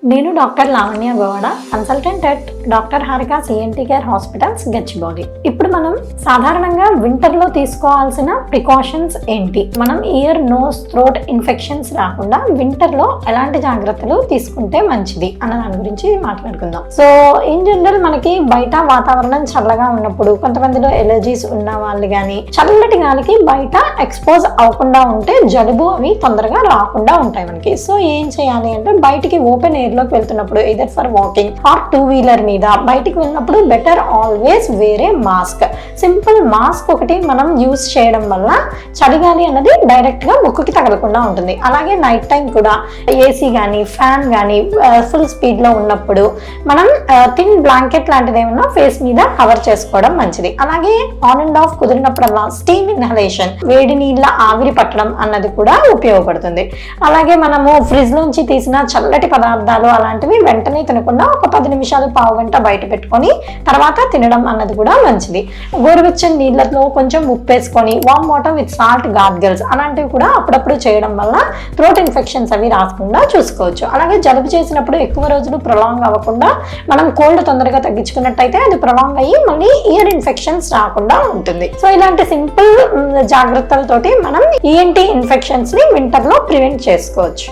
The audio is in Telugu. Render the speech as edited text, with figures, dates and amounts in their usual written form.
నేను doctor Lavanya Gowda, consultant at doctor Harika ENT care hospitals, Gachibowli. ఇప్పుడు మనం సాధారణంగా వింటర్ లో తీసుకోవాల్సిన ప్రికాషన్స్ ఏంటి, మనం ఇయర్, నోస్, థ్రోట్ ఇన్ఫెక్షన్స్ రాకుండా వింటర్ లో ఎలాంటి జాగ్రత్తలు తీసుకుంటే మంచిది అన్న దాని గురించి మాట్లాడుకుందాం. సో ఇన్ జనరల్ మనకి బయట వాతావరణం చల్లగా ఉన్నప్పుడు, కొంతమందిలో ఎలర్జీస్ ఉన్న వాళ్ళు కానీ చల్లటి గాలికి బయట ఎక్స్పోజ్ అవ్వకుండా ఉంటే జలుబు అవి తొందరగా రాకుండా ఉంటాయి మనకి. సో ఏం చేయాలి అంటే, బయటికి ఓపెన్ ఎయిర్ లోకి వెళ్తున్నప్పుడు, either for walking are two wheeler మీద బయటికి వెళ్ళినప్పుడు బెటర్ ఆల్వేస్ వేరే మాస్క్. సింపుల్ మాస్క్ ఒకటి మనం యూస్ చేయడం వల్ల చలిగాలి అన్నది డైరెక్ట్ గా ముక్కుకి తగలకుండా ఉంటుంది. అలాగే నైట్ టైం కూడా ఏసీ కానీ ఫ్యాన్ కానీ ఫుల్ స్పీడ్ లో ఉన్నప్పుడు మనం థిన్ బ్లాంకెట్ లాంటిది ఏమన్నా ఫేస్ మీద కవర్ చేసుకోవడం మంచిది. అలాగే ఆన్ అండ్ ఆఫ్ కుదిరినప్పుడల్లా స్టీమ్ ఇన్హలేషన్, వేడి నీళ్ళ ఆవిరి పట్టడం అన్నది కూడా ఉపయోగపడుతుంది. అలాగే మనము ఫ్రిడ్జ్ నుంచి తీసిన చల్లటి పదార్థాలు అలాంటివి వెంటనే తినకుండా ఒక 10 నిమిషాలు, పావు గంట బయట పెట్టుకొని తర్వాత తినడం అన్నది కూడా మంచిది. గోరువెచ్చని నీళ్ళలో కొంచెం ఉప్పు వేసుకొని warm water with salt gargles అలాంటివి కూడా అప్పుడప్పుడు చేయడం వల్ల థ్రోట్ ఇన్ఫెక్షన్స్ అవి రాకుండా చూసుకోవచ్చు. అలాగే జలుబు చేసినప్పుడు ఎక్కువ రోజులు ప్రొలాంగ్ అవ్వకుండా మనం కోల్డ్ తొందరగా తగ్గించుకున్నట్టయితే అది ప్రొలాంగ్ అయ్యి మళ్ళీ ఇయర్ ఇన్ఫెక్షన్స్ రాకుండా ఉంటుంది. సో ఇలాంటి సింపుల్ జాగ్రత్తలతోటి మనం ఈఎన్టీ ఇన్ఫెక్షన్స్ ని వింటర్ లో ప్రివెంట్ చేసుకోవచ్చు.